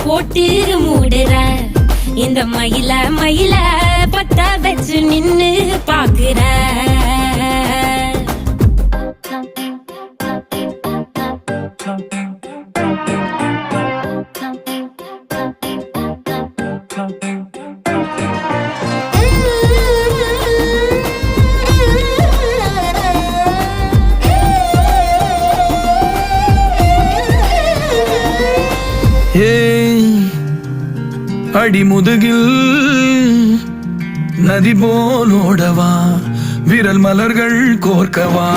போட்டு மூடுற இந்த மயில மயில பத்த வச்சு நின்னு பாக்குற அடிமுதுகில் நதி போலோடவா விரல் மலர்கள் கோர்க்கவா